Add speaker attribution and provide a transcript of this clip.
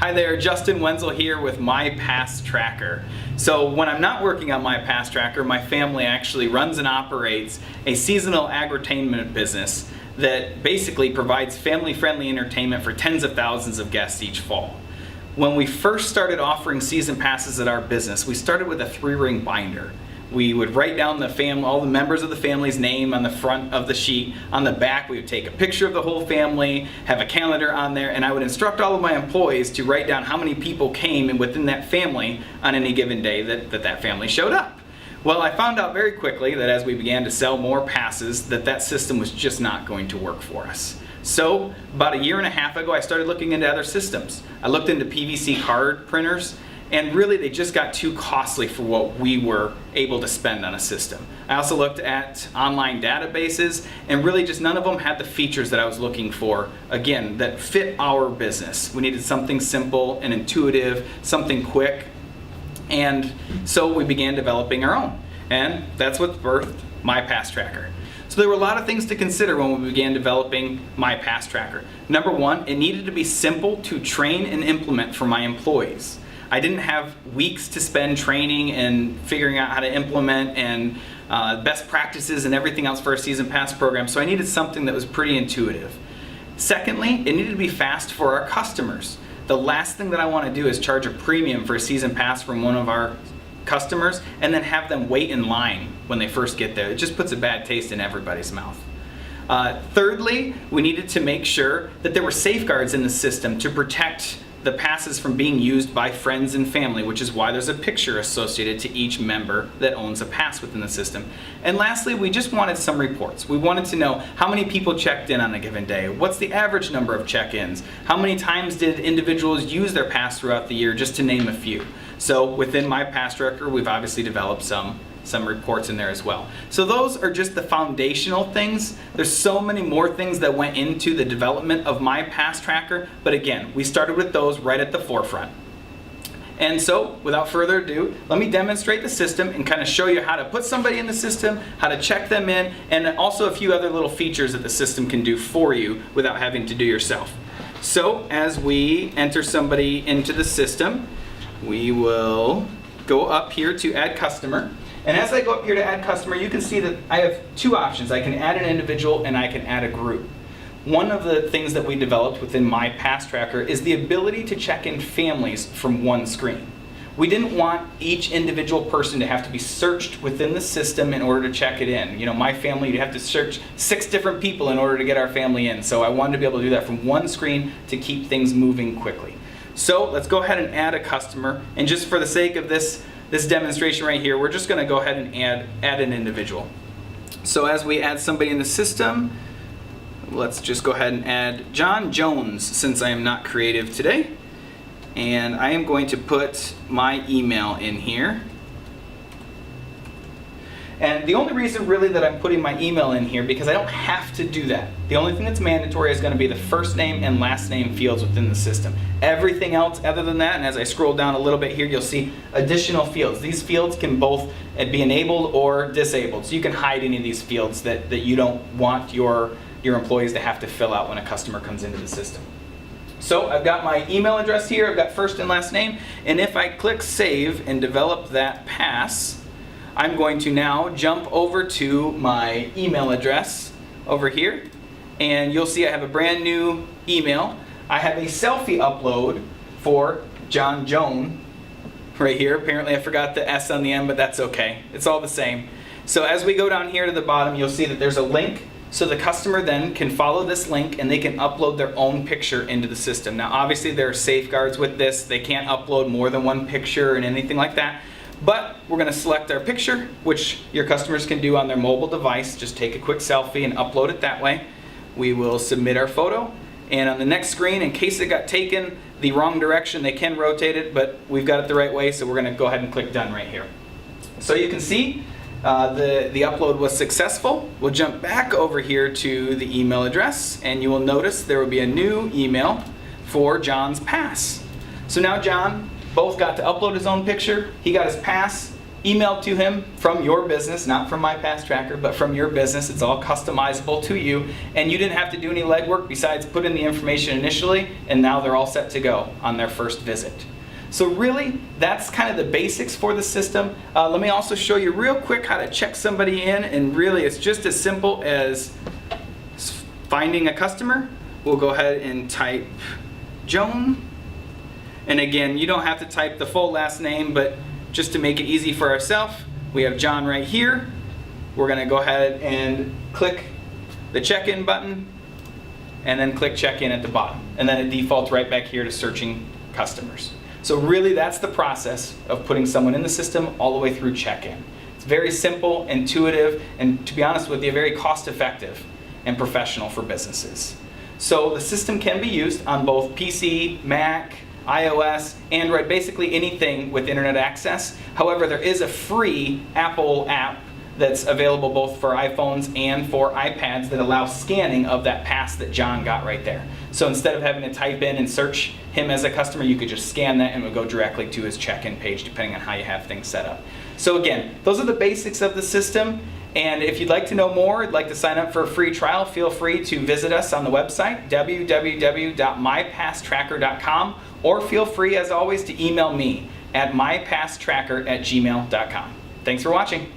Speaker 1: Hi there, Justin Wenzel here with My Pass Tracker. So when I'm not working on My Pass Tracker, my family actually runs and operates a seasonal agri-tainment business that basically provides family-friendly entertainment for tens of thousands of guests each fall. When we first started offering season passes at our business, we started with a 3-ring binder. We would write down all the members of the family's name on the front of the sheet. On the back, we would take a picture of the whole family, have a calendar on there, and I would instruct all of my employees to write down how many people came within that family on any given day that family showed up. Well, I found out very quickly that as we began to sell more passes, that system was just not going to work for us. So about 1.5 years ago, I started looking into other systems. I looked into PVC card printers, and really they just got too costly for what we were able to spend on a system. I also looked at online databases, and really just none of them had the features that I was looking for, again, that fit our business. We needed something simple and intuitive, something quick, and so we began developing our own. And that's what birthed My Pass Tracker. So there were a lot of things to consider when we began developing My Pass Tracker. Number one, it needed to be simple to train and implement for my employees. I didn't have weeks to spend training and figuring out how to implement and best practices and everything else for a season pass program, so I needed something that was pretty intuitive. Secondly, it needed to be fast for our customers. The last thing that I want to do is charge a premium for a season pass from one of our customers and then have them wait in line when they first get there. It just puts a bad taste in everybody's mouth. Thirdly, we needed to make sure that there were safeguards in the system to protect the passes from being used by friends and family, which is why there's a picture associated to each member that owns a pass within the system. And lastly, we just wanted some reports. We wanted to know how many people checked in on a given day, what's the average number of check-ins, how many times did individuals use their pass throughout the year, just to name a few. So within My Pass Tracker, we've obviously developed some reports in there as well. So those are just the foundational things. There's so many more things that went into the development of My Pass Tracker, but again, we started with those right at the forefront. And so, without further ado, let me demonstrate the system and kind of show you how to put somebody in the system, how to check them in, and also a few other little features that the system can do for you without having to do yourself. So, as we enter somebody into the system, we will go up here to Add Customer. And as I go up here to Add Customer, you can see that I have two options. I can add an individual and I can add a group. One of the things that we developed within My Pass Tracker is the ability to check in families from one screen. We didn't want each individual person to have to be searched within the system in order to check it in. You know, my family, you'd have to search 6 different people in order to get our family in. So I wanted to be able to do that from one screen to keep things moving quickly. So let's go ahead and add a customer. And just for the sake of this demonstration right here, we're just going to go ahead and add an individual. So as we add somebody in the system, let's just go ahead and add John Jones, since I am not creative today. And I am going to put my email in here. And the only reason really that I'm putting my email in here, because I don't have to do that. The only thing that's mandatory is going to be the first name and last name fields within the system. Everything else other than that, and as I scroll down a little bit here, you'll see additional fields. These fields can both be enabled or disabled. So you can hide any of these fields that you don't want your employees to have to fill out when a customer comes into the system. So I've got my email address here, I've got first and last name, and if I click Save and develop that pass, I'm going to now jump over to my email address over here, and you'll see I have a brand new email. I have a selfie upload for John Joan right here. Apparently I forgot the S on the end, but that's okay. It's all the same. So as we go down here to the bottom, you'll see that there's a link. So the customer then can follow this link and they can upload their own picture into the system. Now obviously there are safeguards with this. They can't upload more than one picture and anything like that. But we're going to select our picture, which your customers can do on their mobile device. Just take a quick selfie and upload it that way. We will submit our photo. And on the next screen, in case it got taken the wrong direction, they can rotate it, but we've got it the right way, so we're going to go ahead and click Done right here. So you can see the upload was successful. We'll jump back over here to the email address, and you will notice there will be a new email for John's pass. So now John both got to upload his own picture, he got his pass, emailed to him from your business, not from My Past Tracker, but from your business. It's all customizable to you, and you didn't have to do any legwork besides put in the information initially, and now they're all set to go on their first visit. So really, that's kind of the basics for the system. Let me also show you real quick how to check somebody in, and really it's just as simple as finding a customer. We'll go ahead and type Joan. And again, you don't have to type the full last name, but just to make it easy for ourselves, we have John right here. We're going to go ahead and click the check-in button, and then click check-in at the bottom. And then it defaults right back here to searching customers. So really, that's the process of putting someone in the system all the way through check-in. It's very simple, intuitive, and to be honest with you, very cost-effective and professional for businesses. So the system can be used on both PC, Mac, iOS, Android, basically anything with internet access. However, there is a free Apple app that's available both for iPhones and for iPads that allows scanning of that pass that John got right there. So instead of having to type in and search him as a customer, you could just scan that and it would go directly to his check-in page depending on how you have things set up. So again, those are the basics of the system. And if you'd like to know more, like to sign up for a free trial, feel free to visit us on the website, www.mypasttracker.com, or feel free, as always, to email me at mypasttracker@gmail.com. Thanks for watching.